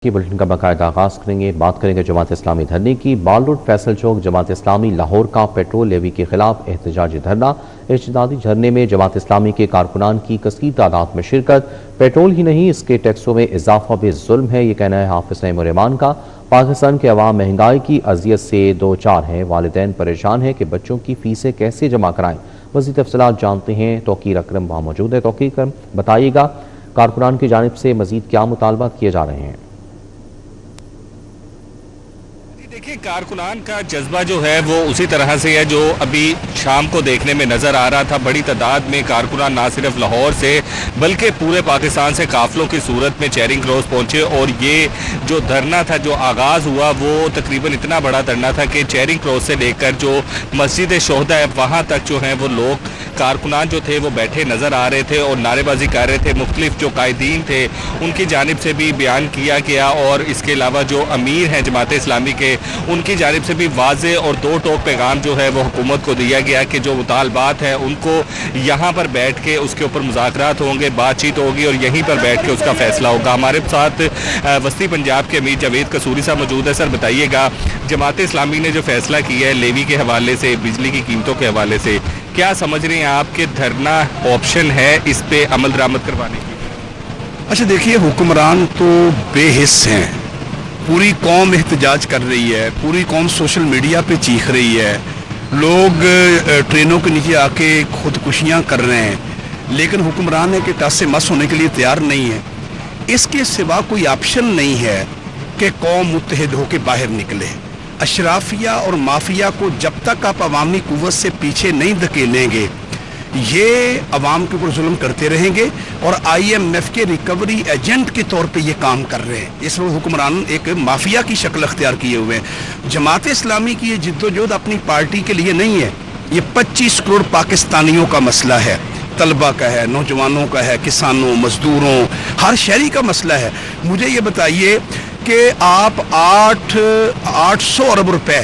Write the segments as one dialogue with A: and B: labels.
A: کی بلٹن کا باقاعدہ آغاز کریں گے۔ بات کریں گے جماعت اسلامی دھرنے کی۔ بال روڈ فیصل چوک جماعت اسلامی لاہور کا پیٹرول لیوی کے خلاف احتجاجی دھرنا۔ اجتماعی دھرنے میں جماعت اسلامی کے کارکنان کی کثیر تعداد میں شرکت۔ پیٹرول ہی نہیں، اس کے ٹیکسوں میں اضافہ بھی ظلم ہے، یہ کہنا ہے حافظ نعیم الرحمان کا۔ پاکستان کے عوام مہنگائی کی اذیت سے دوچار ہیں، والدین پریشان ہیں کہ بچوں کی فیسیں کیسے جمع کرائیں۔ مزید تفصیلات جانتے ہیں، توقیر اکرم وہاں موجود ہے۔ توقیر اکرم، بتائیے گا کارکنان کی جانب سے مزید کیا مطالبات کیے جا رہے ہیں؟
B: دیکھیں، کارکنان کا جذبہ جو ہے وہ اسی طرح سے ہے جو ابھی شام کو دیکھنے میں نظر آ رہا تھا۔ بڑی تعداد میں کارکنان نہ صرف لاہور سے بلکہ پورے پاکستان سے قافلوں کی صورت میں چیرنگ کراس پہنچے، اور یہ جو دھرنا تھا جو آغاز ہوا وہ تقریباً اتنا بڑا دھرنا تھا کہ چیرنگ کراس سے لے کر جو مسجد شہداء ہے وہاں تک جو ہیں وہ لوگ کارکنان جو تھے وہ بیٹھے نظر آ رہے تھے اور نعرے بازی کر رہے تھے۔ مختلف جو قائدین تھے ان کی جانب سے بھی بیان کیا گیا، اور اس کے علاوہ جو امیر ہیں جماعت اسلامی کے ان کی جانب سے بھی واضح اور دو ٹوک پیغام جو ہے وہ حکومت کو دیا گیا کہ جو مطالبات ہیں ان کو یہاں پر بیٹھ کے اس کے اوپر مذاکرات ہوں گے، بات چیت ہوگی اور یہیں پر بیٹھ کے اس کا فیصلہ ہوگا۔ ہمارے ساتھ وسطی پنجاب کے امیر جاوید قصوری صاحب موجود ہے۔ سر بتائیے گا، جماعت اسلامی نے جو فیصلہ کیا ہے لیوی کے حوالے سے، بجلی کی قیمتوں کے حوالے سے، کیا سمجھ رہے ہیں آپ کہ دھرنا آپشن ہے اس پہ عمل درآمد کروانے کی؟
C: اچھا دیکھیے، حکمران تو بے حس ہیں، پوری قوم احتجاج کر رہی ہے، پوری قوم سوشل میڈیا پہ چیخ رہی ہے، لوگ ٹرینوں کے نیچے آ کے خودکشیاں کر رہے ہیں، لیکن حکمران ہے کہ ٹاس سے مس ہونے کے لیے تیار نہیں ہے۔ اس کے سوا کوئی آپشن نہیں ہے کہ قوم متحد ہو کے باہر نکلے۔ اشرافیہ اور مافیا کو جب تک آپ عوامی قوت سے پیچھے نہیں دھکیلیں گے، یہ عوام کے اوپر ظلم کرتے رہیں گے، اور IMF کے ریکوری ایجنٹ کے طور پہ یہ کام کر رہے ہیں۔ اس وقت حکمران ایک مافیا کی شکل اختیار کیے ہوئے ہیں۔ جماعت اسلامی کی یہ جدوجہد اپنی پارٹی کے لیے نہیں ہے، یہ 25 کروڑ پاکستانیوں کا مسئلہ ہے، طلبہ کا ہے، نوجوانوں کا ہے، کسانوں، مزدوروں، ہر شہری کا مسئلہ ہے۔ مجھے یہ بتائیے کہ آپ 800 ارب روپے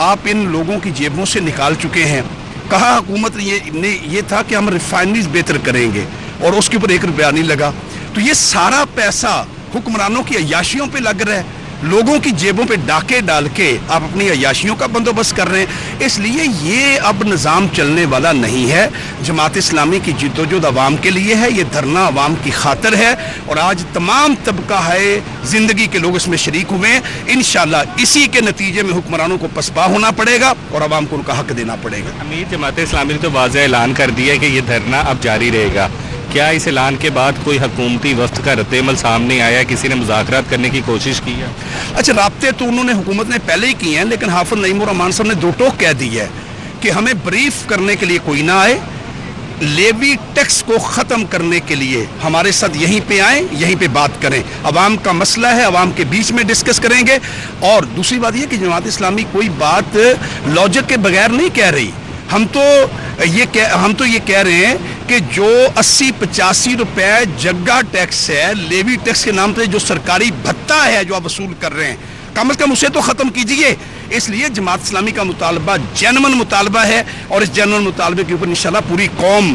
C: آپ ان لوگوں کی جیبوں سے نکال چکے ہیں۔ کہا حکومت نے یہ تھا کہ ہم ریفائنریز بہتر کریں گے، اور اس کے اوپر 1 روپیہ نہیں لگا۔ تو یہ سارا پیسہ حکمرانوں کی عیاشیوں پہ لگ رہا ہے، لوگوں کی جیبوں پہ ڈاکے ڈال کے آپ اپنی عیاشیوں کا بندوبست کر رہے ہیں۔ اس لیے یہ اب نظام چلنے والا نہیں ہے۔ جماعت اسلامی کی جدوجہد عوام کے لیے ہے، یہ دھرنا عوام کی خاطر ہے، اور آج تمام طبقہ ہے زندگی کے لوگ اس میں شریک ہوئے ہیں۔ انشاءاللہ اسی کے نتیجے میں حکمرانوں کو پسپا ہونا پڑے گا اور عوام کو ان کا حق دینا پڑے گا۔
B: امیر، جماعت اسلامی نے تو واضح اعلان کر دیا کہ یہ دھرنا اب جاری رہے گا۔ کیا اس اعلان کے بعد کوئی حکومتی وفد کا رد عمل سامنے آیا، کسی نے مذاکرات کرنے کی کوشش کی ہے؟
C: اچھا، رابطے تو انہوں نے حکومت نے پہلے ہی کیے ہیں، لیکن حافظ نعیم الرحمان صاحب نے 2 ٹوک کہہ دی ہے کہ ہمیں بریف کرنے کے لیے کوئی نہ آئے، لیوی ٹیکس کو ختم کرنے کے لیے ہمارے ساتھ یہیں پہ آئیں، یہیں پہ بات کریں، عوام کا مسئلہ ہے، عوام کے بیچ میں ڈسکس کریں گے۔ اور دوسری بات یہ کہ جماعت اسلامی کوئی بات لاجک کے بغیر نہیں کہہ رہی۔ ہم تو یہ کہہ رہے ہیں کہ جو 80-85 روپے جگہ ٹیکس ہے، لیوی ٹیکس کے نام پہ جو سرکاری بھتہ ہے جو آپ وصول کر رہے ہیں، کم از کم اسے تو ختم کیجئے۔ اس لیے جماعت اسلامی کا مطالبہ جینون مطالبہ ہے، اور اس جینون مطالبے کے اوپر انشاءاللہ پوری قوم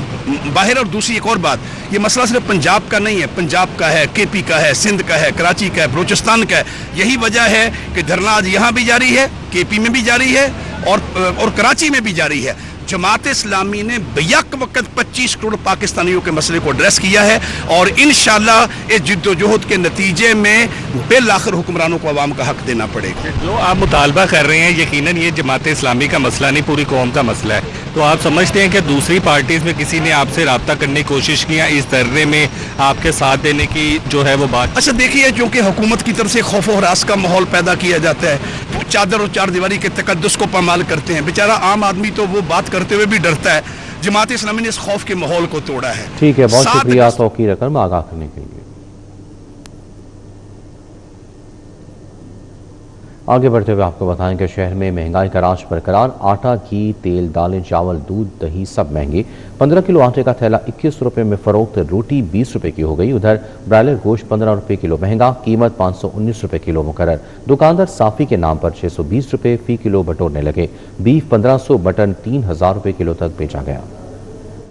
C: باہر۔ اور دوسری ایک اور بات، یہ مسئلہ صرف پنجاب کا نہیں ہے، پنجاب کا ہے، KP کا ہے، سندھ کا ہے، کراچی کا ہے، بلوچستان کا ہے۔ یہی وجہ ہے کہ دھرنا آج یہاں بھی جاری ہے، KP میں بھی جاری ہے، اور کراچی میں بھی جاری ہے۔ جماعت اسلامی نے بیک وقت 25 کروڑ پاکستانیوں کے مسئلے کو ایڈریس کیا ہے، اور انشاءاللہ اس جدوجہد کے نتیجے میں بالآخر حکمرانوں کو عوام کا حق دینا پڑے گا۔
B: جو آپ مطالبہ کر رہے ہیں، یقیناً یہ جماعت اسلامی کا مسئلہ نہیں، پوری قوم کا مسئلہ ہے، تو آپ سمجھتے ہیں کہ دوسری پارٹیز میں کسی نے آپ سے رابطہ کرنے کی کوشش کیا اس دھرنے میں آپ کے ساتھ دینے کی جو ہے وہ بات؟
C: اچھا دیکھیے، چونکہ حکومت کی طرف سے خوف و ہراس کا ماحول پیدا کیا جاتا ہے، وہ چادر اور 4 دیواری کے تقدس کو پامال کرتے ہیں، بیچارہ عام آدمی تو وہ بات کرتے ہوئے بھی ڈرتا ہے۔ جماعت اسلامی نے اس خوف کے ماحول کو توڑا ہے۔
A: ٹھیک ہے، بہت شکریہ توقیر اکرم آگاہ کرنے کے لیے۔ آگے بڑھتے ہوئے آپ کو بتائیں کہ شہر میں مہنگائی کا راج برقرار، آٹا، گھی، تیل، دالیں، چاول، دودھ، دہی سب مہنگے۔ 15 کلو آٹے کا تھیلا 21 روپے میں فروخت، روٹی 20 روپے کی ہو گئی۔ ادھر برائلر گوشت 15 روپے کلو مہنگا، قیمت 519 روپے کلو مقرر۔ دکاندار صافی کے نام پر 620 روپے فی کلو بٹورنے لگے۔ بیف 1500، مٹن 3000 روپے کلو تک بیچا گیا۔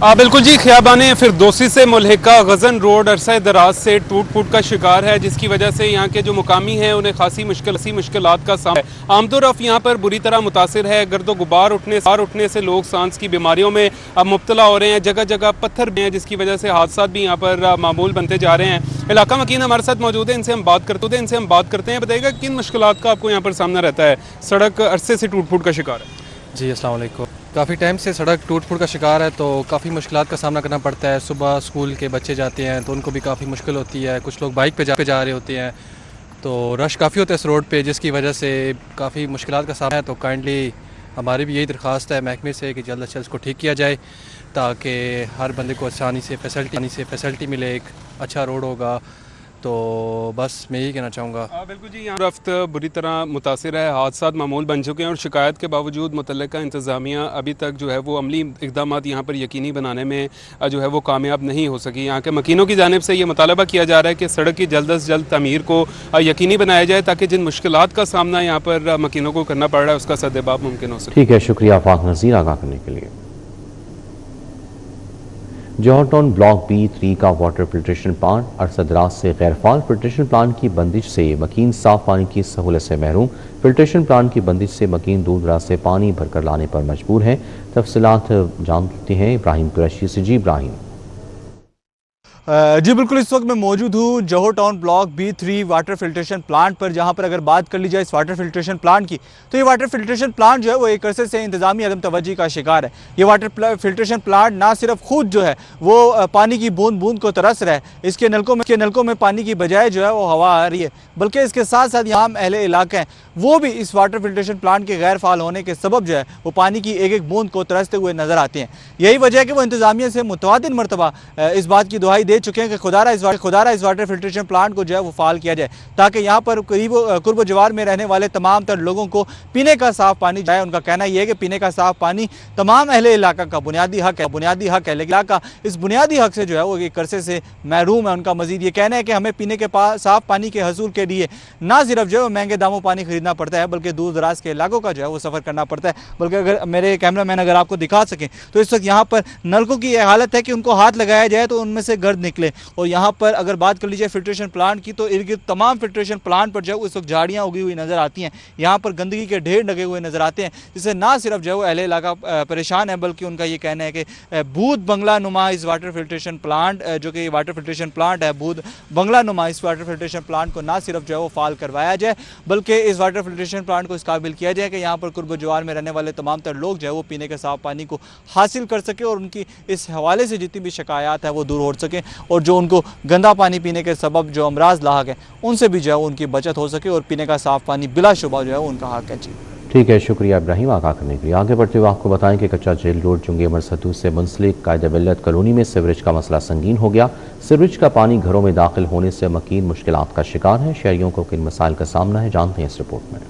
D: بالکل جی، خیابان فردوسی سے ملحقہ غزن روڈ عرصہ دراز سے ٹوٹ پھوٹ کا شکار ہے، جس کی وجہ سے یہاں کے جو مقامی ہیں انہیں خاصی مشکلات کا سامنا ہے۔ آمد و رفت یہاں پر بری طرح متاثر ہے، گرد و غبار اٹھنے سے لوگ سانس کی بیماریوں میں مبتلا ہو رہے ہیں، جگہ جگہ پتھر بھی ہیں جس کی وجہ سے حادثات بھی یہاں پر معمول بنتے جا رہے ہیں۔ علاقہ مکین ہمارے ساتھ موجود ہیں، ان سے ہم بات کرتے ہیں۔ بتائیے گا کن مشکلات کا آپ کو یہاں پر سامنا رہتا ہے؟ سڑک عرصے سے ٹوٹ پھوٹ کا شکار ہے۔
E: جی السلام علیکم۔ کافی ٹائم سے سڑک ٹوٹ پھوٹ کا شکار ہے تو کافی مشکلات کا سامنا کرنا پڑتا ہے۔ صبح اسکول کے بچے جاتے ہیں تو ان کو بھی کافی مشکل ہوتی ہے، کچھ لوگ بائک پہ جا رہے ہوتے ہیں تو رش کافی ہوتا ہے اس روڈ پہ، جس کی وجہ سے کافی مشکلات کا سامنا ہے۔ تو کائنڈلی ہماری بھی یہی درخواست ہے محکمے سے کہ جلد از جلد اس کو ٹھیک کیا جائے تاکہ ہر بندے کو آسانی سے فیسلٹی ملے، ایک اچھا روڈ ہوگا تو بس میں یہی کہنا چاہوں گا۔
D: بالکل جی، یہاں رفت بری طرح متاثر ہے، حادثات معمول بن چکے ہیں اور شکایت کے باوجود متعلقہ انتظامیہ ابھی تک جو ہے وہ عملی اقدامات یہاں پر یقینی بنانے میں جو ہے وہ کامیاب نہیں ہو سکی۔ یہاں کے مکینوں کی جانب سے یہ مطالبہ کیا جا رہا ہے کہ سڑک کی جلد از جلد تعمیر کو یقینی بنایا جائے تاکہ جن مشکلات کا سامنا یہاں پر مکینوں کو کرنا پڑ رہا ہے اس کا سدباب ممکن ہو سکے۔
A: ٹھیک ہے، شکریہ آفاق نذیر آگاہ کرنے کے لیے۔ جوہر ٹاؤن بلاک B3 کا واٹر فلٹریشن پلانٹ عرصہ دراز سے غیر فعال۔ فلٹریشن پلانٹ کی بندش سے مکین صاف پانی کی سہولت سے محروم۔ فلٹریشن پلانٹ کی بندش سے مکین دور دراز سے پانی بھر کر لانے پر مجبور ہیں۔ تفصیلات جانتے ہیں ابراہیم قریشی سے۔ جی ابراہیم۔
F: جی بالکل، اس وقت میں موجود ہوں Johar town block B3 water filtration plant پر، جہاں پر اگر بات کر لی جائے اس واٹر فلٹریشن پلانٹ کی تو یہ واٹر فلٹریشن پلانٹ جو ہے وہ ایک عرصے سے انتظامی عدم توجہی کا شکار ہے۔ یہ واٹر فلٹریشن پلانٹ نہ صرف خود جو ہے وہ پانی کی بوند بوند کو ترس رہا ہے، اس کے نلکوں میں پانی کی بجائے جو ہے وہ ہوا آ رہی ہے، بلکہ اس کے ساتھ ساتھ یہاں اہل علاقہ ہیں وہ بھی اس واٹر فلٹریشن پلانٹ کے غیر فعال ہونے کے سبب جو ہے وہ پانی کی ایک ایک بوند کو ترستے ہوئے نظر آتے ہیں۔ یہی وجہ ہے کہ وہ انتظامیہ سے متعدد مرتبہ اس بات کی دہائی دے چکے ہیں کہ خدا رہا اس واٹر فلٹریشن پلانٹ کو جو ہے وہ فعال کیا جائے تاکہ یہاں پر قرب و جوار میں رہنے والے تمام تر لوگوں کو پینے کا صاف پانی جائے۔ ان کا کہنا یہ ہے کہ پینے کا صاف پانی تمام اہل علاقہ کا بنیادی حق ہے، لیکن علاقہ اس بنیادی حق سے جو ہے وہ ایک عرصے سے محروم ہے۔ ان کا مزید یہ کہنا ہے کہ ہمیں پینے کے صاف پانی کے حصول کے لیے نہ صرف جو ہے مہنگے داموں پانی خریدنا پڑتا ہے بلکہ دور دراز کے علاقوں کا جو ہے وہ سفر کرنا پڑتا ہے۔ بلکہ اگر میرے کیمرہ مین اگر آپ کو دکھا سکیں تو اس وقت یہاں پر نلکوں کی یہ حالت ہے کہ ان کو ہاتھ لگایا جائے تو ان میں سے گرد نکلے، اور یہاں پر اگر بات کر لیجیے فلٹریشن پلانٹ کی تو ارد گرد تمام فلٹریشن پلانٹ پر جو ہے اس وقت جھاڑیاں اگی ہوئی نظر آتی ہیں، یہاں پر گندگی کے ڈھیر لگے ہوئے نظر آتے ہیں، جس سے نہ صرف جو ہے وہ اہل علاقہ پریشان ہے بلکہ ان کا یہ کہنا ہے کہ بھوت بنگلہ نما اس واٹر فلٹریشن پلانٹ جو کہ واٹر فلٹریشن پلانٹ ہے، بھوت بنگلہ نما اس واٹر فلٹریشن پلانٹ کو نہ صرف جو ہے وہ فعال کروایا جائے بلکہ اس واٹر فلٹریشن پلانٹ کو اس قابل کیا جائے کہ یہاں پر قرب و جوار میں رہنے والے تمام تر لوگ جو ہے وہ پینے کے صاف پانی کو حاصل کر سکے اور ان کی اس حوالے سے جتنی بھی شکایات ہیں وہ دور ہو سکیں، اور جو ان کو گندا پانی پینے کے سبب جو امراض لاحق ہیں ان سے بھی جو ہے ان کی بچت ہو سکے اور پینے کا صاف پانی بلا شبہ جو ہے ان کا حق ہے۔ جی
A: ٹھیک ہے، شکریہ ابراہیم آگاہ کرنے کے لیے۔ آگے بڑھتے ہوئے آپ کو بتائیں کہ کچا جیل روڈ چنگی امر ستو سے منسلک قائد ملت کالونی میں سیوریج کا مسئلہ سنگین ہو گیا۔ سیوریج کا پانی گھروں میں داخل ہونے سے مکین مشکلات کا شکار ہے۔ شہریوں کو کن مسائل کا سامنا ہے، جانتے ہیں اس رپورٹ میں۔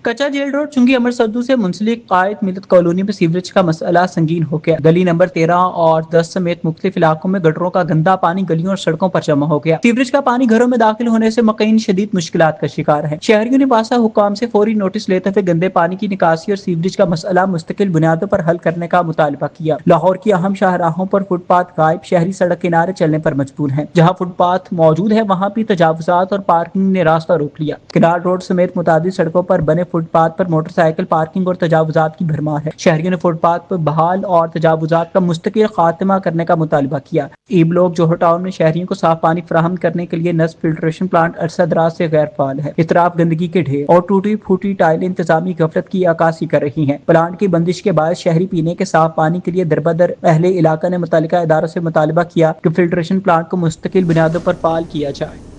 G: کچا جیل روڈ چنگی امر سدو سے منسلک قائد ملت کالونی میں سیوریج کا مسئلہ سنگین ہو گیا۔ گلی نمبر 13 اور 10 سمیت مختلف علاقوں میں گٹروں کا گندا پانی گلیوں اور سڑکوں پر جمع ہو گیا۔ سیوریج کا پانی گھروں میں داخل ہونے سے مکین شدید مشکلات کا شکار ہے۔ شہریوں نے واسطہ حکام سے فوری نوٹس لیتے ہوئے گندے پانی کی نکاسی اور سیوریج کا مسئلہ مستقل بنیادوں پر حل کرنے کا مطالبہ کیا۔ لاہور کی اہم شاہراہوں پر فٹ پاتھ غائب، شہری سڑک کنارے چلنے پر مجبور ہیں۔ جہاں فٹ پاتھ موجود ہے وہاں بھی تجاوزات اور پارکنگ نے راستہ روک لیا۔ کنار روڈ سمیت متعدد سڑکوں پر بنے فٹ پاتھ پر موٹر سائیکل پارکنگ اور تجاوزات کی بھرمار ہے۔ شہریوں نے فٹ پاتھ پر بحال اور تجاوزات کا مستقل خاتمہ کرنے کا مطالبہ کیا۔ ای بلاک جوہر ٹاؤن میں شہریوں کو صاف پانی فراہم کرنے کے لیے نصب فلٹریشن پلانٹ عرصہ دراز سے غیر فعال ہے۔ اطراف گندگی کے ڈھیر اور ٹوٹی پھوٹی ٹائلیں انتظامی غفلت کی عکاسی کر رہی ہیں۔ پلانٹ کی بندش کے باعث شہری پینے کے صاف پانی کے لیے دربدر اہل علاقہ نے متعلقہ اداروں سے مطالبہ کیا کہ فلٹریشن پلانٹ کو مستقل بنیادوں پر فعال کیا جائے۔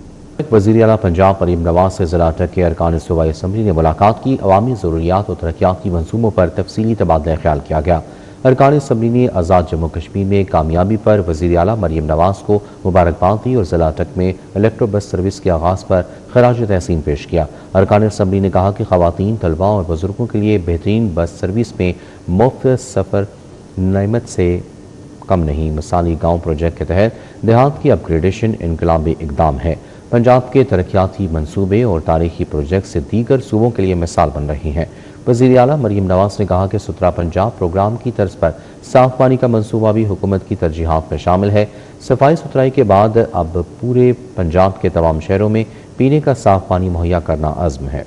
A: وزیر اعلیٰ پنجاب مریم نواز سے ضلع اٹک کے ارکان صوبائی اسمبلی نے ملاقات کی۔ عوامی ضروریات اور ترقیاتی منصوبوں پر تفصیلی تبادلہ خیال کیا گیا۔ ارکان اسمبلی نے آزاد جموں کشمیر میں کامیابی پر وزیر اعلیٰ مریم نواز کو مبارکباد دی اور ضلع اٹک میں الیکٹرو بس سروس کے آغاز پر خراج تحسین پیش کیا۔ ارکان اسمبلی نے کہا کہ خواتین، طلباء اور بزرگوں کے لیے بہترین بس سروس میں مفت سفر نعمت سے کم نہیں۔ مثالی گاؤں پروجیکٹ کے تحت دیہات کی اپ گریڈیشن انقلابی اقدام ہے۔ پنجاب کے ترقیاتی منصوبے اور تاریخی پروجیکٹ سے دیگر صوبوں کے لیے مثال بن رہی ہیں۔ وزیر اعلیٰ مریم نواز نے کہا کہ ستھرا پنجاب پروگرام کی طرز پر صاف پانی کا منصوبہ بھی حکومت کی ترجیحات میں شامل ہے۔ صفائی ستھرائی کے بعد اب پورے پنجاب کے تمام شہروں میں پینے کا صاف پانی مہیا کرنا عزم ہے۔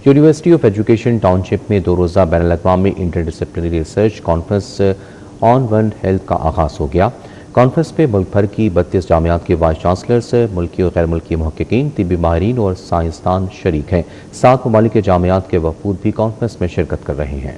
A: University of education township میں 2 روزہ بین الاقوامی interdisciplinary research conference on one health کا آغاز ہو گیا۔ کانفرنس میں ملک بھر کی 32 جامعات کے وائس چانسلرز، ملکی اور غیر ملکی محققین، طبی ماہرین اور سائنسدان شریک ہیں۔ 7 ممالک کے جامعات کے وفود بھی کانفرنس میں شرکت کر رہے ہیں۔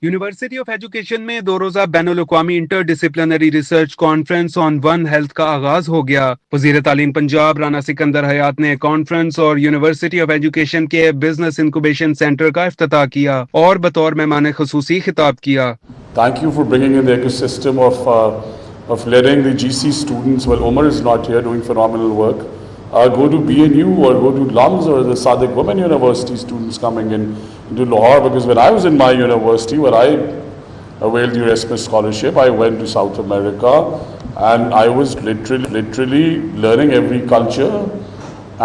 D: یونیورسٹی آف ایجوکیشن میں 2 روزہ بین الاقوامی interdisciplinary research conference on one health کا آغاز ہو گیا۔ وزیر تعلیم پنجاب رانا سکندر حیات نے کانفرنس اور یونیورسٹی آف ایجوکیشن کے بزنس انکوبیشن سینٹر کا افتتاح کیا اور بطور مہمان خصوصی خطاب کیا۔
H: Thank you for bringing in the ecosystem of letting the GC students, well, Omar is not here doing phenomenal work, go to BNU or go to LUMS or the Sadiq Women University students coming into Lahore, because when I was in my university, where I availed the Erasmus scholarship, I went to South America and I was literally learning every culture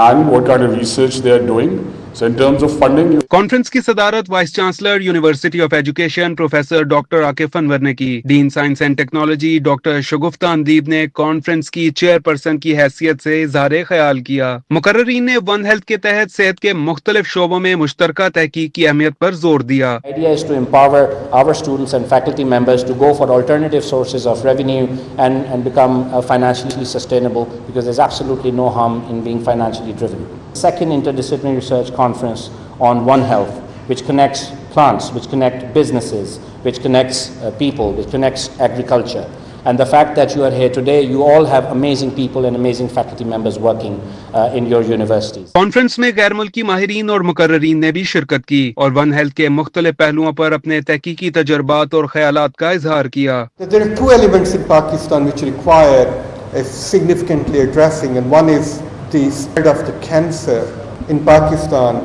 H: and what kind of research they are doing. So in terms of funding,
D: conference کی صدارت vice chancellor university of education professor doctor Akif Anwar نے کی۔ Dean science and technology doctor Shagufta Andeeb نے conference کی chair person کی حیثیت سے اظہار خیال کیا۔ مقررین نے ون ہیلتھ کے تحت صحت کے مختلف شعبوں میں مشترکہ تحقیق کی اہمیت پر زور دیا۔
I: idea is to empower our students and faculty members to go for alternative sources of revenue and become financially sustainable, because there's absolutely no harm in being financially driven. Second interdisciplinary research conference on One Health, which connects plants, which connects businesses, which connects people, which connects agriculture. And the fact that you are here today, you all have amazing people and amazing faculty members working in your universities.
D: Conference میں غیر ملکی ماہرین اور مقررین نے بھی شرکت کی اور ون ہیلتھ کے مختلف پہلوؤں پر اپنے تحقیقی تجربات اور خیالات کا اظہار کیا۔
J: There are 2 elements in Pakistan which require significantly addressing, and one is the spread of the cancer in Pakistan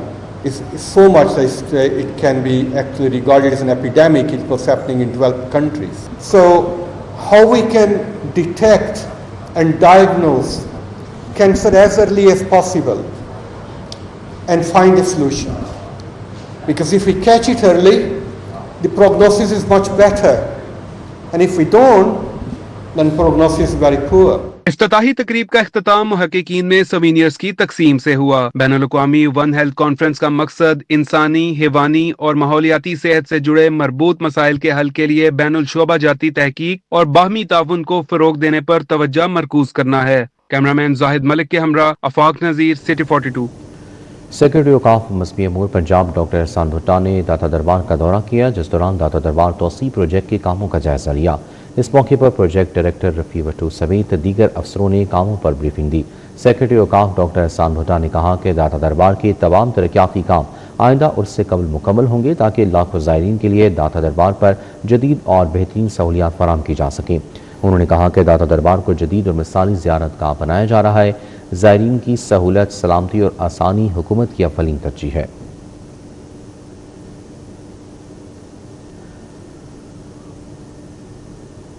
J: is so much that it can be actually regarded as an epidemic. It was happening in developed countries. So how we can detect and diagnose cancer as early as possible and find a solution. Because if we catch it early, the prognosis is much better. And if we don't, then prognosis is very poor.
D: افتتاحی تقریب کا اختتام محققین میں سوینئرز کی تقسیم سے ہوا۔ بین الاقوامی ون ہیلتھ کانفرنس کا مقصد انسانی، حیوانی اور ماحولیاتی صحت سے جڑے مربوط مسائل کے حل کے لیے بین الشعبہ جاتی تحقیق اور باہمی تعاون کو فروغ دینے پر توجہ مرکوز کرنا ہے۔ کیمرامین زاہد ملک کے ہمراہ آفاق نذیر، سٹی 42۔
A: سیکرٹری اوقاف مذہبی امور پنجاب ڈاکٹر احسان بھٹا نے داتا دربار کا دورہ کیا، جس دوران داتا دربار توسیع پروجیکٹ کے کاموں کا جائزہ لیا۔ اس موقع پر پروجیکٹ ڈائریکٹر رفیع بٹو سمیت دیگر افسروں نے کاموں پر بریفنگ دی۔ سیکرٹری اوقاف ڈاکٹر احسان بھٹا نے کہا کہ داتا دربار کے تمام ترقیاتی کام آئندہ عرص سے قبل مکمل ہوں گے تاکہ لاکھوں زائرین کے لیے داتا دربار پر جدید اور بہترین سہولیات فراہم کی جا سکیں۔ انہوں نے کہا کہ داتا دربار کو جدید اور مثالی زیارت گاہ بنایا جا رہا ہے۔ زائرین کی سہولت، سلامتی اور آسانی حکومت کی اولین ترجیح ہے۔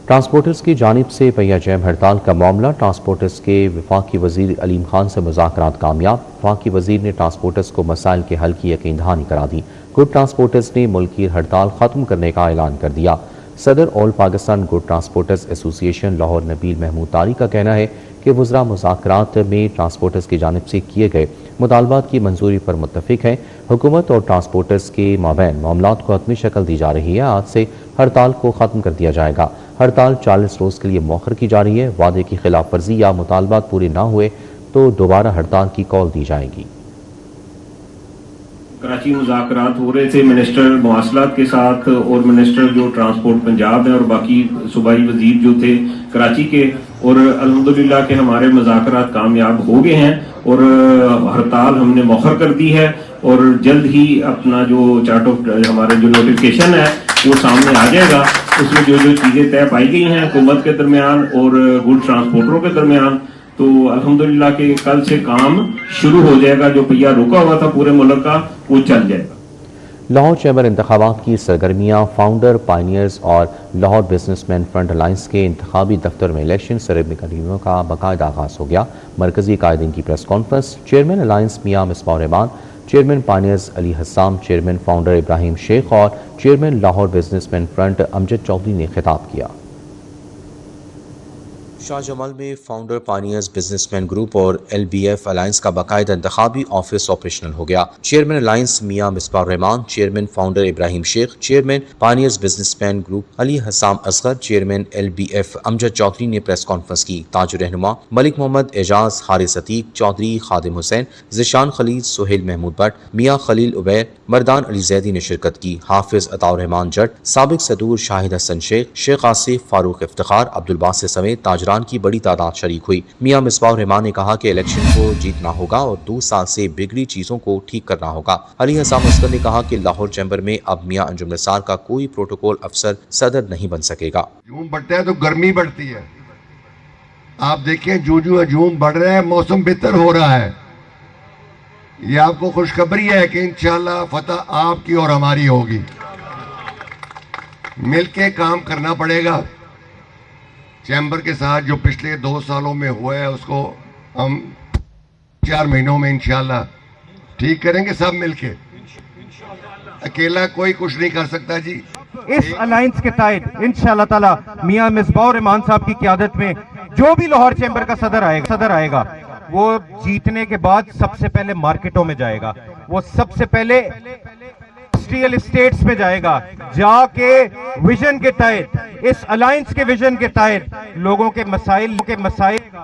A: ٹرانسپورٹرز کی جانب سے پہیہ جیم ہڑتال کا معاملہ، ٹرانسپورٹرز کے وفاقی وزیر علیم خان سے مذاکرات کامیاب۔ وفاقی وزیر نے ٹرانسپورٹرز کو مسائل کے حل کی یقین دہانی کرا دی۔ گڈ ٹرانسپورٹرز نے ملکی ہڑتال ختم کرنے کا اعلان کر دیا۔ صدر آل پاکستان گڈ ٹرانسپورٹرز ایسوسی ایشن لاہور نبیل محمود طاری کا کہنا ہے کہ وزراء مذاکرات میں ٹرانسپورٹرز کی جانب سے کیے گئے مطالبات کی منظوری پر متفق ہیں۔ حکومت اور ٹرانسپورٹرز کے مابین معاملات کو حتمی شکل دی جا رہی ہے۔ آج سے ہڑتال کو ختم کر دیا جائے گا۔ ہڑتال 40 روز کے لیے مؤخر کی جا رہی ہے۔ وعدے کی خلاف ورزی یا مطالبات پورے نہ ہوئے تو دوبارہ ہڑتال کی کال دی جائے گی۔
K: کراچی مذاکرات ہو رہے تھے منسٹر مواصلات کے ساتھ اور منسٹر جو ٹرانسپورٹ پنجاب ہے اور باقی صوبائی وزیر جو تھے کراچی کے، اور الحمدللہ کہ ہمارے مذاکرات کامیاب ہو گئے ہیں اور ہڑتال ہم نے مؤخر کر دی ہے، اور جلد ہی اپنا جو چارٹ آف ہمارے جو نوٹیفکیشن ہے وہ سامنے آ جائے گا۔ اس میں جو چیزیں طے پائی گئی ہیں حکومت کے درمیان اور گڈ ٹرانسپورٹروں کے درمیان، تو الحمدللہ کہ کل سے کام شروع ہو جائے گا۔ جو پہیہ روکا ہوا تھا پورے ملک کا وہ چل جائے گا۔
A: لاہور چیمبر انتخابات کی سرگرمیاں فاؤنڈر پائنیئرز اور Lahore businessman front alliance کے انتخابی دفتر میں الیکشن سرگرمیوں کا باقاعدہ آغاز ہو گیا۔ مرکزی قائدین کی press conference, chairman alliance Mian Misbah ul-Rehman, chairman pioneers Ali Hussam, chairman founder Ibrahim Sheikh اور chairman Lahore businessman front Amjad Chaudhry نے خطاب کیا۔ شاہ جمال میں founder pioneers businessman group اور ایل بی ایف الائنس کا باقاعدہ انتخابی آفس آپریشنل ہو گیا۔ Chairman alliance Mian Misbah ul-Rehman, chairman founder Ibrahim Sheikh, chairman pioneers businessman group Ali Hussam Asghar, chairman L B F Amjad Chaudhry نے پریس کانفرنس کی۔ تاج رہنما ملک محمد اعجاز، حارث عتیق چودھری، خادم حسین، ذیشان خلیل، سہیل محمود بٹ، میاں خلیل عبیر، مردان علی زیدی نے شرکت کی۔ حافظ عطاء الرحمان جٹ، سابق صدور شاہد حسن شیخ، شیخ آصف، فاروق افتخار، عبدالباسط سمیت تاجران کی بڑی تعداد شریک ہوئی۔ میاں مصباح الرحمان نے کہا کہ الیکشن کو جیتنا ہوگا اور 2 سال سے بگڑی چیزوں کو ٹھیک کرنا ہوگا۔ علی حسام اصغر نے کہا کہ لاہور چیمبر میں اب میاں انجم نثار کا کوئی پروٹوکول افسر صدر نہیں بن سکے گا۔
L: ہجوم بڑھتا ہے تو گرمی بڑھتی ہے۔ آپ دیکھیں جو ہجوم بڑھ رہا ہے، موسم بہتر ہو رہا ہے۔ یہ آپ کو خوشخبری ہے کہ انشاءاللہ فتح آپ کی اور ہماری ہوگی۔ مل کے کام کرنا پڑے گا۔ چیمبر کے ساتھ جو پچھلے 2 سالوں میں ہوا ہے اس کو ہم 4 مہینوں میں انشاءاللہ ٹھیک کریں گے سب مل کے۔ اکیلا کوئی کچھ نہیں کر سکتا جی۔
M: اس الائنس کے تحت انشاءاللہ تعالی میاں مصباح الرحمان صاحب کی قیادت میں جو بھی لاہور چیمبر کا صدر آئے گا وہ جیتنے کے بعد سب سے پہلے مارکیٹوں میں جائے گا، وہ سب سے پہلے انڈسٹریل اسٹیٹس میں جائے گا، جا کے ویژن کے تحت، اس الائنس کے ویژن کے تحت لوگوں کے مسائل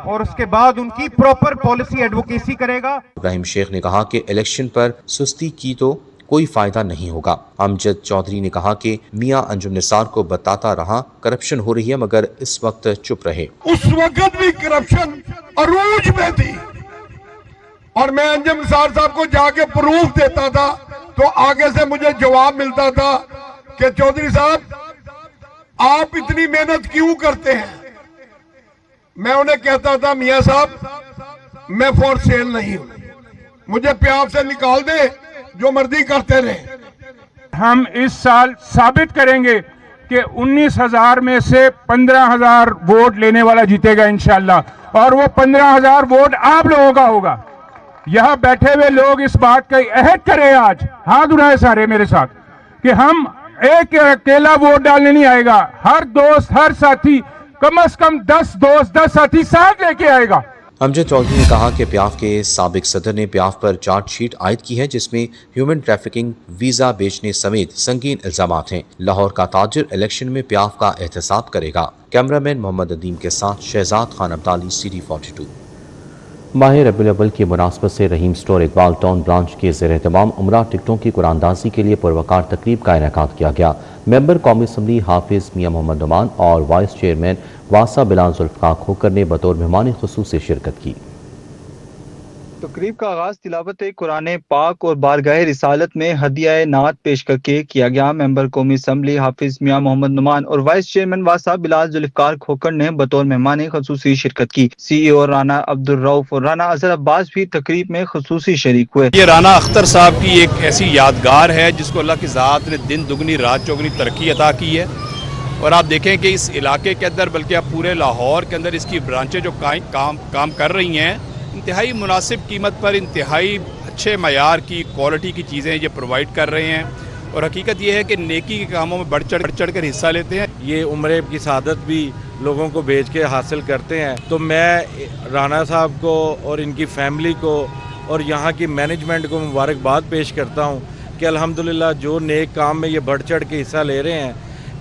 M: اور اس کے بعد ان کی پراپر پالیسی ایڈوکیسی کرے گا۔
A: ابراہیم شیخ نے کہا کہ الیکشن پر سستی کی تو کوئی فائدہ نہیں ہوگا۔ امجد چودھری نے کہا کہ میاں انجم نثار کو بتاتا رہا کرپشن ہو رہی ہے مگر اس وقت چپ رہے۔
L: اس وقت بھی کرپشن عروج میں تھی اور میں انجم نثار صاحب کو جا کے پروف دیتا تھا تو آگے سے مجھے جواب ملتا تھا کہ چودھری صاحب آپ اتنی محنت کیوں کرتے ہیں؟ میں انہیں کہتا تھا میاں صاحب میں فور سیل نہیں ہوں، مجھے پیاب سے نکال دے، جو مرضی کرتے رہے۔
N: ہم اس سال ثابت کریں گے کہ 19,000 میں سے 15,000 ووٹ لینے والا جیتے گا انشاءاللہ، اور وہ 15,000 ووٹ آپ لوگوں کا ہوگا۔ یہاں بیٹھے ہوئے لوگ اس بات کا عہد کریں، آج ہاتھ اٹھائے سارے میرے ساتھ، کہ ہم ایک اکیلا ووٹ ڈالنے نہیں آئے گا، ہر دوست ہر ساتھی کم از کم 10 دوست 10 ساتھی ساتھ لے کے آئے گا۔
A: امجد چودھری نے کہا کہ پیاف کے سابق صدر نے پیاف پر چارج شیٹ عائد کی ہے جس میں ہیومن ٹریفکنگ، ویزا بیچنے سمیت سنگین الزامات ہیں۔ لاہور کا تاجر الیکشن میں پیاف کا احتساب کرے گا۔ کیمرامین محمد ندیم کے ساتھ شہزاد خان عبدالی، CD 42۔ ماہ ربیع الاول کی مناسبت سے رحیم سٹور اقبال ٹاؤن برانچ کے زیر اہتمام عمرہ ٹکٹوں کی قرآن اندازی کے لیے پروقار تقریب کا انعقاد کیا گیا۔ ممبر قومی اسمبلی حافظ میاں محمد نعمان اور وائس چیئرمین واسع بلال ذوالفقار کھوکر نے بطور مہمان خصوصی شرکت کی۔
F: تقریب کا آغاز تلاوت قرآن پاک اور بارگاہ رسالت میں ہدیہ نعت پیش کر کے کیا گیا۔ ممبر قومی اسمبلی حافظ میاں محمد نعمان اور وائس چیئرمین واسع بلال ذوالفقار کھوکر نے بطور مہمان خصوصی شرکت کی۔ CEO رانا عبدالرؤف اور رانا اظہر عباس بھی تقریب میں خصوصی شریک ہوئے۔
C: یہ رانا اختر صاحب کی ایک ایسی یادگار ہے جس کو اللہ کی ذات نے دن دگنی رات چوگنی ترقی عطا کی ہے، اور آپ دیکھیں کہ اس علاقے کے اندر بلکہ اب پورے لاہور کے اندر اس کی برانچیں جو کام کر رہی ہیں، انتہائی مناسب قیمت پر انتہائی اچھے معیار کی کوالٹی کی چیزیں یہ پرووائڈ کر رہے ہیں، اور حقیقت یہ ہے کہ نیکی کے کاموں میں بڑھ چڑھ کر حصہ لیتے ہیں۔
O: یہ عمرے کی سعادت بھی لوگوں کو بھیج کے حاصل کرتے ہیں، تو میں رانا صاحب کو اور ان کی فیملی کو اور یہاں کی مینجمنٹ کو مبارکباد پیش کرتا ہوں کہ الحمدللہ جو نیک کام میں یہ بڑھ چڑھ کے حصہ لے رہے ہیں،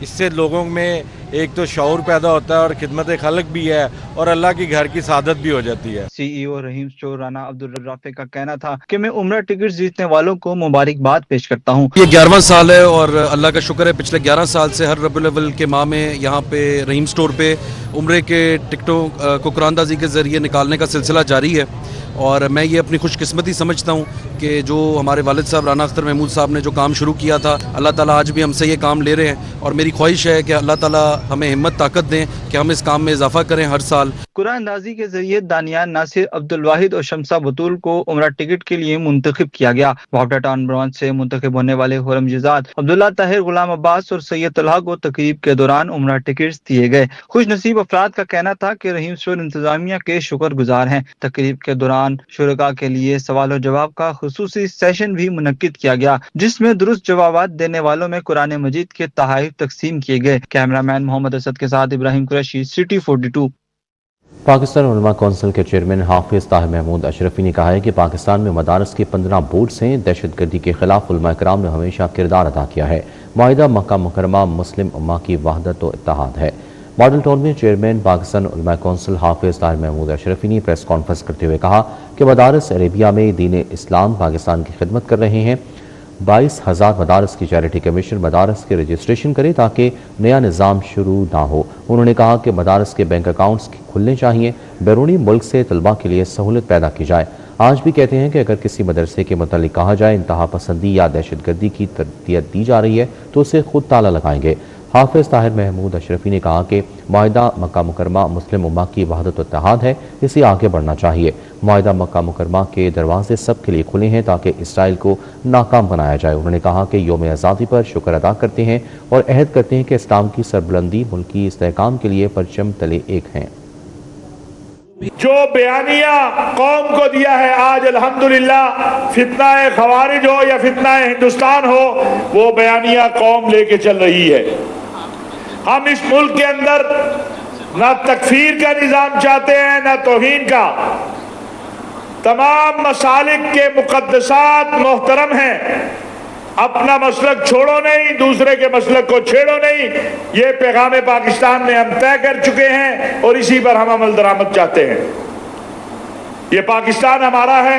O: اس سے لوگوں میں ایک تو شعور پیدا ہوتا ہے اور خدمت خلق بھی ہے اور اللہ کی گھر کی سعادت بھی ہو جاتی ہے۔
F: CEO رحیم اسٹور رانا عبدالرافع کا کہنا تھا کہ میں عمرہ ٹکٹ جیتنے والوں کو مبارکباد پیش کرتا ہوں۔
E: یہ 11واں سال ہے اور اللہ کا شکر ہے پچھلے 11 سال سے ہر ربیع الاول کے ماہ میں یہاں پہ رحیم اسٹور پہ عمرے کے ٹکٹوں کو قرآن اندازی کے ذریعے نکالنے کا سلسلہ جاری ہے،
P: اور میں یہ اپنی خوش قسمتی سمجھتا ہوں کہ جو ہمارے والد صاحب رانا اختر محمود صاحب نے جو کام شروع کیا تھا، اللہ تعالیٰ آج بھی ہم سے یہ کام لے رہے ہیں، اور میری خواہش ہے کہ اللہ تعالیٰ ہمیں ہمت طاقت دیں کہ ہم اس کام میں اضافہ کریں ہر سال۔
F: قرآن اندازی کے ذریعے دانیال ناصر عبدالواحد اور شمسہ بطول کو عمرہ ٹکٹ کے لیے منتخب کیا گیا۔ بھاوٹا ٹاؤن برانچ سے منتخب ہونے والے خرم جزاد، عبداللہ طاہر، غلام عباس اور سید طلحہ کو تقریب کے دوران عمرہ ٹکٹس دیے گئے۔ خوش نصیب افراد کا کہنا تھا کہ رحیم اسٹور انتظامیہ کے شکر گزار ہیں۔ تقریب کے دوران شرکاء کے لیے سوال و جواب کا خصوصی سیشن بھی منعقد کیا گیا، جس میں درست جوابات دینے والوں میں قرآن مجید کے تحائف تقسیم کیے گئے۔ کیمرہ مین محمد اسد کے ساتھ ابراہیم قریشی، سٹی 42۔
A: پاکستان علماء کونسل کے چیئرمین حافظ طاہر محمود اشرفی نے کہا ہے کہ پاکستان میں مدارس کے 15 بورڈز ہیں۔ دہشت گردی کے خلاف علماء کرام نے ہمیشہ کردار ادا کیا ہے۔ معاہدہ مکہ مکرمہ مسلم امہ کی وحدت و اتحاد ہے۔ ماڈل ٹاؤن میں چیئرمین پاکستان علماء کونسل حافظ طاہر محمود اشرفی نے پریس کانفرنس کرتے ہوئے کہا کہ مدارس عربیہ میں دین اسلام پاکستان کی خدمت کر رہے ہیں۔ 22,000 مدارس کی چیریٹی کمیشن مدارس کے رجسٹریشن کرے تاکہ نیا نظام شروع نہ ہو۔ انہوں نے کہا کہ مدارس کے بینک اکاؤنٹس کھلنے چاہیے، بیرونی ملک سے طلباء کے لیے سہولت پیدا کی جائے۔ آج بھی کہتے ہیں کہ اگر کسی مدرسے کے متعلق کہا جائے انتہا پسندی یا دہشت گردی کی تربیت دی جا رہی ہے تو اسے خود تالا لگائیں گے۔ حافظ طاہر محمود اشرفی نے کہا کہ معاہدہ مکہ مکرمہ مسلم امہ کی وحدت و اتحاد ہے، اسے آگے بڑھنا چاہیے۔ معاہدہ مکہ مکرمہ کے دروازے سب کے لیے کھلے ہیں تاکہ اسرائیل کو ناکام بنایا جائے۔ انہوں نے کہا کہ یوم آزادی پر شکر ادا کرتے ہیں اور عہد کرتے ہیں کہ اسلام کی سربلندی ملکی استحکام کے لیے پرچم تلے ایک ہیں۔
Q: جو بیانیہ قوم کو دیا ہے آج الحمدللہ، فتنہ خوارج ہو یا فتنہ ہندوستان ہو، وہ بیانیہ قوم لے کے چل رہی ہے۔ ہم اس ملک کے اندر نہ تکفیر کا نظام چاہتے ہیں نہ توہین کا۔ تمام مسالک کے مقدسات محترم ہیں، اپنا مسلک چھوڑو نہیں، دوسرے کے مسلک کو چھیڑو نہیں، یہ پیغام پاکستان میں ہم طے کر چکے ہیں اور اسی پر ہم عمل درآمد چاہتے ہیں۔ یہ پاکستان ہمارا ہے۔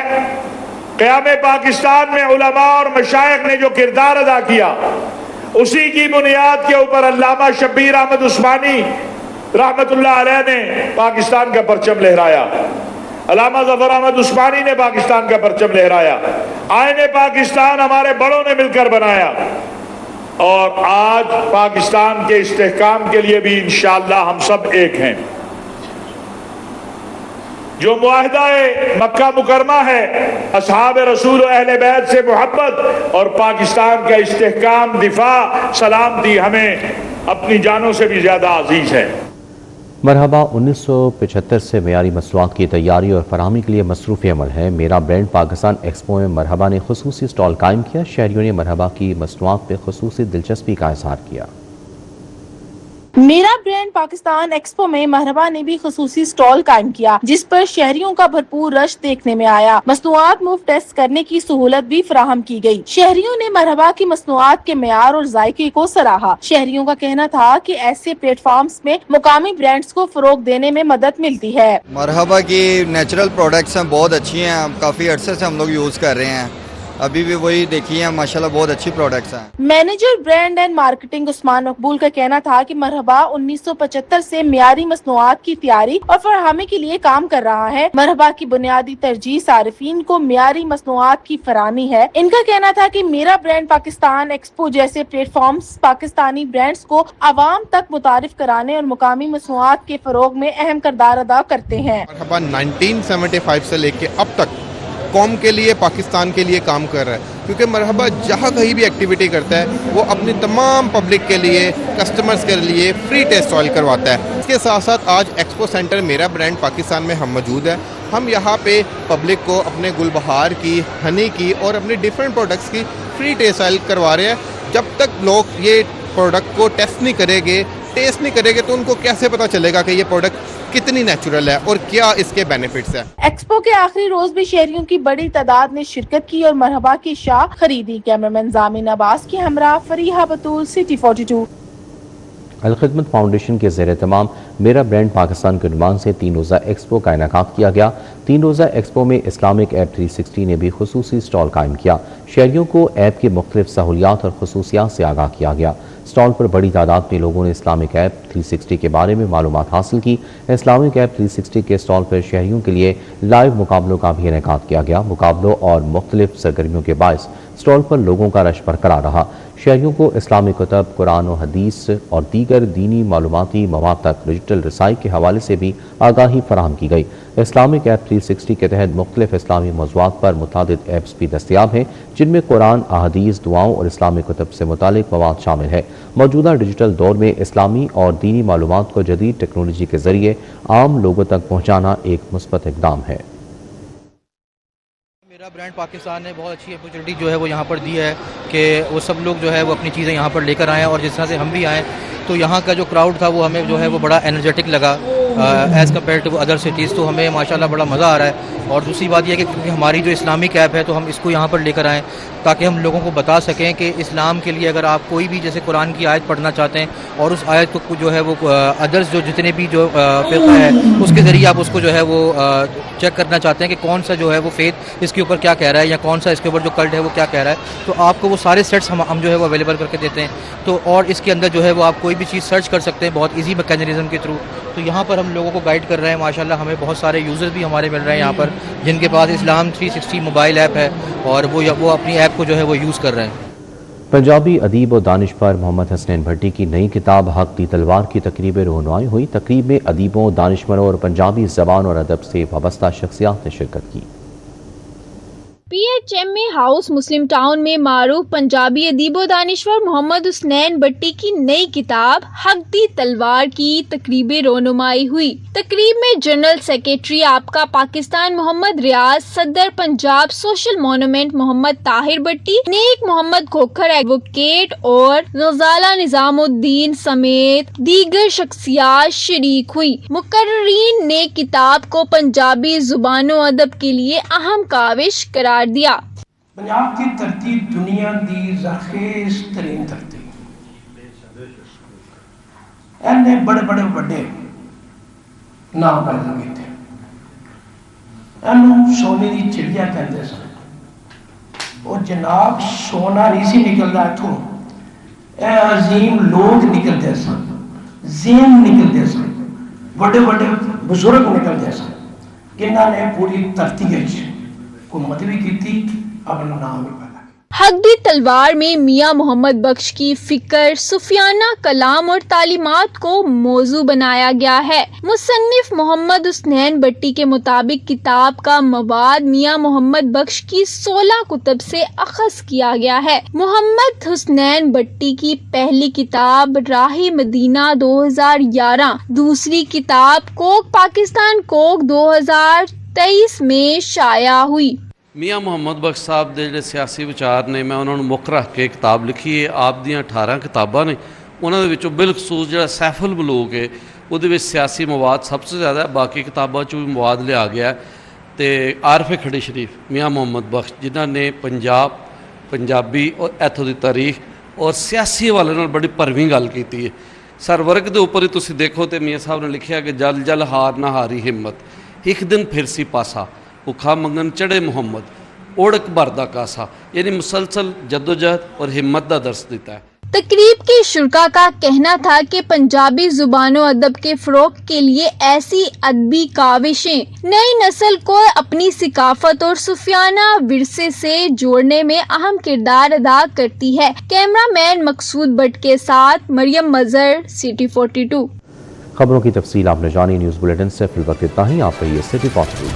Q: قیام پاکستان میں علماء اور مشائخ نے جو کردار ادا کیا، اسی کی بنیاد کے اوپر علامہ شبیر احمد عثمانی رحمت اللہ علیہ نے پاکستان کا پرچم لہرایا، علامہ ظفر احمد عثمانی نے پاکستان کا پرچم لہرایا، آئین پاکستان ہمارے بڑوں نے مل کر بنایا، اور آج پاکستان کے استحکام کے لیے بھی انشاءاللہ ہم سب ایک ہیں۔ جو معاہدہ مکہ مکرمہ ہے، اصحاب رسول و اہل بیت سے محبت اور پاکستان کا استحکام، دفاع، سلامتی ہمیں اپنی جانوں سے بھی زیادہ عزیز ہے۔
A: مرحبا 1975 سے معیاری مصنوعات کی تیاری اور فراہمی کے لیے مصروف عمل ہے۔ میرا برانڈ پاکستان ایکسپو میں مرحبا نے خصوصی سٹال قائم کیا۔ شہریوں نے مرحبا کی مصنوعات پہ خصوصی دلچسپی کا اظہار کیا۔
R: میرا برانڈ پاکستان ایکسپو میں مرحبا نے بھی خصوصی سٹال قائم کیا، جس پر شہریوں کا بھرپور رش دیکھنے میں آیا۔ مصنوعات مفت ٹیسٹ کرنے کی سہولت بھی فراہم کی گئی۔ شہریوں نے مرحبا کی مصنوعات کے معیار اور ذائقے کو سراہا۔ شہریوں کا کہنا تھا کہ ایسے پلیٹ فارمز میں مقامی برانڈز کو فروغ دینے میں مدد ملتی ہے۔
S: مرحبا کی نیچرل پروڈکٹس ہیں، بہت اچھی ہیں، کافی عرصے سے ہم لوگ یوز کر رہے ہیں، ابھی بھی وہی دیکھی ہیں، ماشاءاللہ بہت اچھی پروڈکٹس ہیں۔
R: مینیجر برانڈ اینڈ مارکیٹنگ عثمان مقبول کا کہنا تھا کہ مرحبا 1975 سے معیاری مصنوعات کی تیاری اور فراہمی کے لیے کام کر رہا ہے۔ مرحبا کی بنیادی ترجیح صارفین کو معیاری مصنوعات کی فراہمی ہے۔ ان کا کہنا تھا کہ میرا برانڈ پاکستان ایکسپو جیسے پلیٹ فارمز پاکستانی برانڈز کو عوام تک متعارف کرانے اور مقامی مصنوعات کے فروغ میں اہم کردار ادا کرتے ہیں۔
T: مرحبا 1975 سے لے کے اب تک قوم کے لیے، پاکستان کے لیے کام کر رہا ہے، کیونکہ مرحبا جہاں کہیں بھی ایکٹیویٹی کرتا ہے وہ اپنی تمام پبلک کے لیے، کسٹمرز کے لیے فری ٹیسٹ آئل کرواتا ہے۔ اس کے ساتھ ساتھ آج ایکسپو سینٹر میرا برانڈ پاکستان میں ہم موجود ہیں۔ ہم یہاں پہ پبلک کو اپنے گل بہار کی، ہنی کی اور اپنی ڈیفرنٹ پروڈکٹس کی فری ٹیسٹ آئل کروا رہے ہیں۔ جب تک لوگ یہ پروڈکٹ کو ٹیسٹ نہیں کریں گے، ٹیسٹ نہیں کریں گے، تو ان کو کیسے پتہ چلے گا کہ یہ پروڈکٹ کتنی نیچرل ہے اور کیا اس کے بینیفٹس ہیں۔
R: ایکسپو کے آخری روز بھی شہریوں کی بڑی تعداد نے شرکت کی اور مرحبا کی شاخ خریدی۔ کیمرامین زامن عباس کے ہمراہ فریحہ بطول، سٹی 42۔
A: الخدمت فاؤنڈیشن کے زیر اہتمام میرا برانڈ پاکستان کے عنوان سے 3 روزہ ایکسپو کا انعقاد کیا گیا۔ 3 روزہ ایکسپو میں اسلامک ایپ 360 نے بھی خصوصی سٹال قائم کیا۔ شہریوں کو ایپ کی مختلف سہولیات اور خصوصیات سے آگاہ کیا گیا۔ اسٹال پر بڑی تعداد میں لوگوں نے اسلامک ایپ 360 کے بارے میں معلومات حاصل کی۔ اسلامک ایپ 360 کے اسٹال پر شہریوں کے لیے لائیو مقابلوں کا بھی انعقاد کیا گیا۔ مقابلوں اور مختلف سرگرمیوں کے باعث اسٹال پر لوگوں کا رش برقرار رہا۔ شہریوں کو اسلامی کتب، قرآن و حدیث اور دیگر دینی معلوماتی مواد تک ڈیجیٹل رسائی کے حوالے سے بھی آگاہی فراہم کی گئی۔ اسلامک ایپ 360 کے تحت مختلف اسلامی موضوعات پر متعدد ایپس بھی دستیاب ہیں، جن میں قرآن، احادیث، دعاؤں اور اسلامی کتب سے متعلق مواد شامل ہے۔ موجودہ ڈیجیٹل دور میں اسلامی اور دینی معلومات کو جدید ٹیکنالوجی کے ذریعے عام لوگوں تک پہنچانا ایک مثبت اقدام ہے۔
B: میرا برانڈ پاکستان نے بہت اچھی اپرچونیٹی جو ہے وہ یہاں پر دی ہے کہ وہ سب لوگ جو ہے وہ اپنی چیزیں یہاں پر لے کر آئیں، اور جس طرح سے ہم بھی آئیں تو یہاں کا جو کراؤڈ تھا وہ ہمیں جو ہے وہ بڑا انرجیٹک لگا as compare to other cities, تو ہمیں ماشاءاللہ بڑا مزہ آ رہا ہے۔ اور دوسری بات یہ کہ کیونکہ ہماری جو اسلامک ایپ ہے تو ہم اس کو یہاں پر لے کر آئیں تاکہ ہم لوگوں کو بتا سکیں کہ اسلام کے لیے اگر آپ کوئی بھی جیسے قرآن کی آیت پڑھنا چاہتے ہیں اور اس آیت کو جو ہے وہ ادرس جو جتنے بھی جو فرقہ ہے اس کے ذریعے آپ اس کو جو ہے وہ چیک کرنا چاہتے ہیں کہ کون سا جو ہے وہ فیتھ اس کے اوپر کیا کہہ رہا ہے یا کون سا اس کے اوپر جو کلٹ ہے وہ کیا کہہ رہا ہے، تو آپ کو وہ سارے سیٹس ہم جو ہے وہ اویلیبل کر کے دیتے ہیں۔ تو اور اس کے اندر جو ہے وہ آپ کوئی بھی چیز سرچ کر سکتے ہیں بہت ایزی میکینزم کے تھرو۔ تو یہاں پر ہم لوگوں کو گائیڈ کر رہے ہیں، ماشاءاللہ ہمیں بہت سارے یوزر بھی ہمارے مل رہے ہیں یہاں پر جن کے پاس اسلام 360 موبائل ایپ ہے اور وہ اپنی ایپ کو جو ہے وہ یوز کر رہے ہیں۔
A: پنجابی ادیب و دانشور محمد حسنین بھٹی کی نئی کتاب حق دی تلوار کی تقریب رونمائی ہوئی۔ تقریب میں ادیبوں، دانشوروں اور پنجابی زبان اور ادب سے وابستہ شخصیات نے شرکت کی۔
U: PHM ہاؤس مسلم ٹاؤن میں معروف پنجابی ادیب و دانشور محمد حسنین بٹی کی نئی کتاب حق دی تلوار کی تقریب رونمائی ہوئی۔ تقریب میں جنرل سیکریٹری آبکا پاکستان محمد ریاض، صدر پنجاب سوشل مونومنٹ محمد طاہر بٹی، نیک محمد کھوکھر ایڈوکیٹ اور غزالہ نظام الدین سمیت دیگر شخصیات شریک ہوئی۔ مقررین نے کتاب کو پنجابی زبان و ادب کے لیے اہم کاوش قرار دیا۔
V: پنجاب کی دھرتی دنیا دی زرخیز ترین دھرتی، اینے بڑے بڑے وڈے نام پیدا کیتے، اینو سونے دی چڑیا کہندے سن۔ اور جناب سونا نہیں سی نکلدا اتھوں، اے عظیم لوگ نکلدے سن، ذہن نکلدے سن، بڑے بڑے بزرگ نکلدے سن، جنہاں نے پوری دھرتی وچ حکومت بھی کی، اپنا نام بھی پیدا کیا۔
U: حق دی تلوار میں میاں محمد بخش کی فکر، صوفیانہ کلام اور تعلیمات کو موضوع بنایا گیا ہے۔ مصنف محمد حسنین بٹی کے مطابق کتاب کا مواد میاں محمد بخش کی 16 کتب سے اخذ کیا گیا ہے۔ محمد حسنین بٹی کی پہلی کتاب راہ مدینہ 2011، دوسری کتاب کوک پاکستان کوک 2023 میں شائع ہوئی۔
W: میاں محمد بخش صاحب دے جڑے سیاسی وچار نے، میں انہوں نے مک رکھ کے کتاب لکھی ہے۔ آپ دیاں 18 کتاباں نے، انہوں دے وچوں بالخصوص جڑا سیف الملوک ہے وہ دے وچ سیاسی مواد سب سے زیادہ ہے، باقی کتاباں چوں بھی مواد لیا گیا ہے۔ تے عارف کھڑی شریف میاں محمد بخش جنہاں نے پنجاب، پنجابی اور ایتھوں دی تاریخ اور سیاسی حوالے نال بڑی پرویں گل کیتی ہے۔ سرورگ دے اوپر ہی تسی دیکھو تے میاں صاحب نے لکھیا کہ جل جل ہار نہ ہاری ہمت، ایک دن پھر سی پاسا، بھوکھا منگن چڑھے محمد، اوڑک بھردا کاسا، یعنی مسلسل جدوجہد اور ہمت دا درس دیتا ہے۔
U: تقریب کے شرکا کا کہنا تھا کہ پنجابی زبان و ادب کے فروغ کے لیے ایسی ادبی کاوشیں نئی نسل کو اپنی ثقافت اور صوفیانہ ورثے سے جوڑنے میں اہم کردار ادا کرتی ہے۔ کیمرہ مین مقصود بٹ کے ساتھ مریم مظہر، City 42۔
A: خبروں کی تفصیل آپ نے جانی۔ نیوز بلیٹن سے فی الوقت اتنا ہی، آپ رہیے سٹی پوسٹ۔